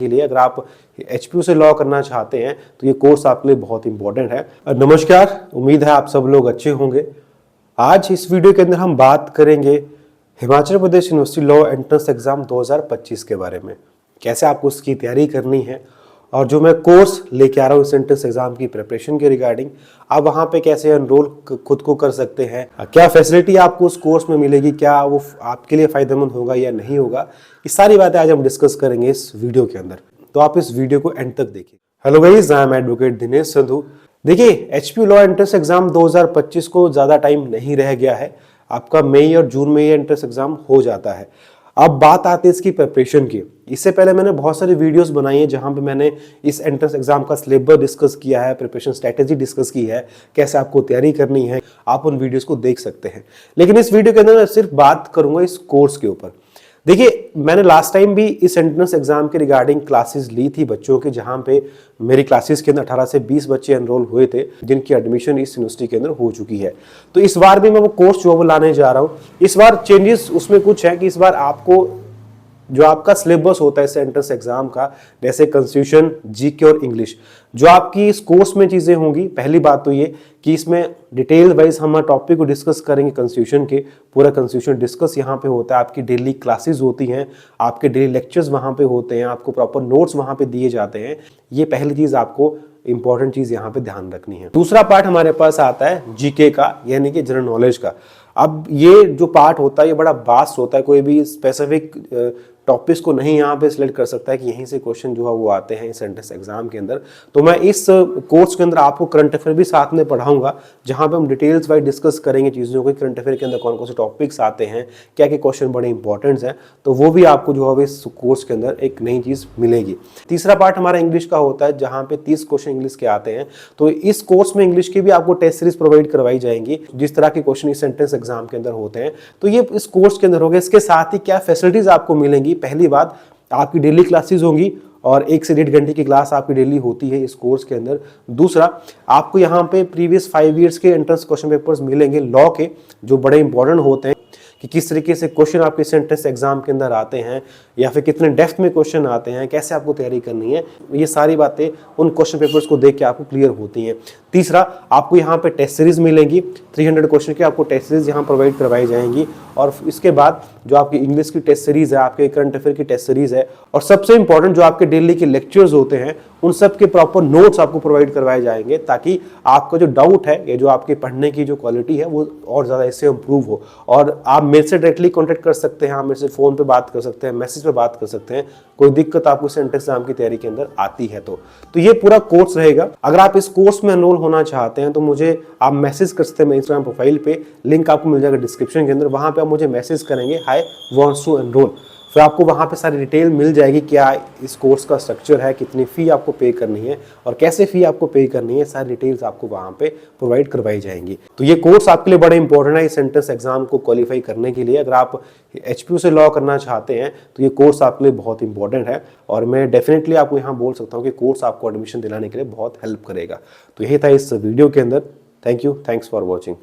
के लिए अगर आप HPU से लॉ करना चाहते हैं तो ये कोर्स आपके लिए बहुत इंपॉर्टेंट है। नमस्कार, उम्मीद है आप सब लोग अच्छे होंगे। आज इस वीडियो के अंदर हम बात करेंगे Himachal Pradesh university law entrance exam 2025 के बारे में, कैसे आपको उसकी तैयारी करनी है और जो मैं कोर्स लेके आ रहा हूँ इस एंट्रेंस एग्जाम की प्रिपरेशन के रिगार्डिंग, आप वहाँ पे कैसे एनरोल खुद को कर सकते हैं, क्या फैसिलिटी आपको उस कोर्स में मिलेगी, क्या वो आपके लिए फायदेमंद होगा या नहीं होगा, ये सारी बातें आज हम डिस्कस करेंगे इस वीडियो के अंदर। तो आप इस वीडियो को एंड तक देखिए। Hello guys, I am advocate Dinesh Sandhu. देखिए, HPU लॉ एंट्रेंस एग्जाम 2025 को ज़्यादा टाइम नहीं रह गया है। आपका मई और जून में ये एंट्रेंस एग्जाम हो जाता है। अब बात आती है इसकी प्रिपरेशन की। इससे पहले मैंने बहुत सारी वीडियोस बनाई है जहां पे मैंने इस एंट्रेंस एग्जाम का सिलेबस डिस्कस किया है, प्रिपरेशन स्ट्रेटेजी डिस्कस की है, कैसे आपको तैयारी करनी है। आप उन वीडियोस को देख सकते हैं। लेकिन इस वीडियो के अंदर मैं सिर्फ बात करूंगा इस कोर्स के ऊपर। देखिए, मैंने लास्ट टाइम भी इस एंट्रेंस एग्जाम के रिगार्डिंग क्लासेस ली थी बच्चों की, जहां पे मेरी क्लासेस के अंदर 18 से 20 बच्चे एनरोल हुए थे जिनकी एडमिशन इस यूनिवर्सिटी के अंदर हो चुकी है। तो इस बार भी मैं वो कोर्स जो वो लाने जा रहा हूँ। इस बार चेंजेस उसमें कुछ है कि इस बार आपको जो आपका सिलेबस होता है इस एंट्रेंस एग्जाम का, जैसे कॉन्स्टिट्यूशन, जीके और इंग्लिश, जो आपकी इस कोर्स में चीजें होंगी। पहली बात तो ये कि इसमें डिटेल वाइज हम टॉपिक को डिस्कस करेंगे कॉन्स्टिट्यूशन के, पूरा कॉन्स्टिट्यूशन डिस्कस यहाँ पे होता है। आपकी डेली क्लासेस होती हैं, आपके डेली लेक्चर्स वहाँ पे होते हैं, आपको प्रॉपर नोट्स वहाँ पे दिए जाते हैं। ये पहली चीज आपको इंपॉर्टेंट चीज यहाँ पे ध्यान रखनी है। दूसरा पार्ट हमारे पास आता है जीके का, यानी कि जनरल नॉलेज का। अब ये जो पार्ट होता है ये बड़ा वास्ट होता है, कोई भी स्पेसिफिक टॉपिक्स को नहीं यहाँ पे सिलेक्ट कर सकता है कि यहीं से क्वेश्चन जो है वो आते हैं इस एंट्रेंस एग्जाम के अंदर। तो मैं इस कोर्स के अंदर आपको करंट अफेयर भी साथ में पढ़ाऊंगा, जहाँ पे हम डिटेल्स वाइज डिस्कस करेंगे चीज़ों को, करंट अफेयर के अंदर कौन कौन से टॉपिक्स आते हैं, क्या क्या क्वेश्चन बड़े इंपॉर्टेंट हैं। तो वो भी आपको जो है इस कोर्स के अंदर एक नई चीज़ मिलेगी। तीसरा पार्ट हमारा इंग्लिश का होता है, जहाँ पे 30 क्वेश्चन इंग्लिश के आते हैं। तो इस कोर्स में इंग्लिश की भी आपको टेस्ट सीरीज प्रोवाइड करवाई जाएंगी, जिस तरह के क्वेश्चन इस एंट्रेंस एग्जाम के अंदर होते हैं। तो ये इस कोर्स के अंदर होगा। इसके साथ ही क्या फैसिलिटीज आपको मिलेंगी, पहली बात आपकी डेली क्लासेस होंगी और 1 से 1.5 घंटे की क्लास आपकी डेली होती है इस कोर्स के अंदर। दूसरा, आपको यहाँ पे प्रीवियस 5 ईयर्स के एंट्रेंस क्वेश्चन पेपर्स मिलेंगे लॉ के, जो बड़े इंपॉर्टेंट होते हैं कि किस तरीके से क्वेश्चन आपके इस एंट्रेंस एग्जाम के अंदर आते हैं, या फिर कितने डेप्थ में क्वेश्चन आते हैं, कैसे आपको तैयारी करनी है। ये सारी बातें उन क्वेश्चन पेपर्स को देख के आपको क्लियर होती हैं। तीसरा, आपको यहाँ पे टेस्ट सीरीज मिलेंगी, 300 क्वेश्चन की आपको टेस्ट सीरीज यहाँ प्रोवाइड करवाई जाएंगी। और इसके बाद जो आपकी इंग्लिश की टेस्ट सीरीज है, आपके करंट अफेयर की टेस्ट सीरीज है, और सबसे इंपॉर्टेंट जो आपके डेली के लेक्चर्स होते हैं उन सब के प्रॉपर नोट्स आपको प्रोवाइड करवाए जाएंगे, ताकि आपका जो डाउट है या जो आपके पढ़ने की जो क्वालिटी है वो और ज़्यादा इससे इंप्रूव हो। और आप मेरे से डायरेक्टली कॉन्टैक्ट कर सकते हैं, आप मेरे से फ़ोन पे बात कर सकते हैं, मैसेज पे बात कर सकते हैं। कोई दिक्कत आपको इस एंट्रेंस एग्जाम की तैयारी के अंदर आती है तो ये पूरा कोर्स रहेगा। अगर आप इस कोर्स में एनरोल होना चाहते हैं तो मुझे आप मैसेज कर सकते हैं। मेरे इंस्टाग्राम प्रोफाइल पे लिंक आपको मिल जाएगा डिस्क्रिप्शन के अंदर, वहाँ पे आप मुझे मैसेज करेंगे, हाय वांट्स टू एनरोल। फिर आपको वहाँ पे सारी डिटेल मिल जाएगी, क्या इस कोर्स का स्ट्रक्चर है, कितनी फ़ी आपको पे करनी है और कैसे फ़ी आपको पे करनी है, सारी डिटेल्स आपको वहाँ पे प्रोवाइड करवाई जाएंगी। तो ये कोर्स आपके लिए बड़ा इंपॉर्टेंट है इस एंट्रेंस एग्जाम को क्वालिफाई करने के लिए। अगर आप HPU से लॉ करना चाहते हैं तो ये कोर्स आपके लिए बहुत इंपॉर्टेंट है, और मैं डेफिनेटली आपको यहाँ बोल सकता हूँ कि कोर्स आपको एडमिशन दिलाने के लिए बहुत हेल्प करेगा। तो यही था इस वीडियो के अंदर। Thank you, thanks for watching.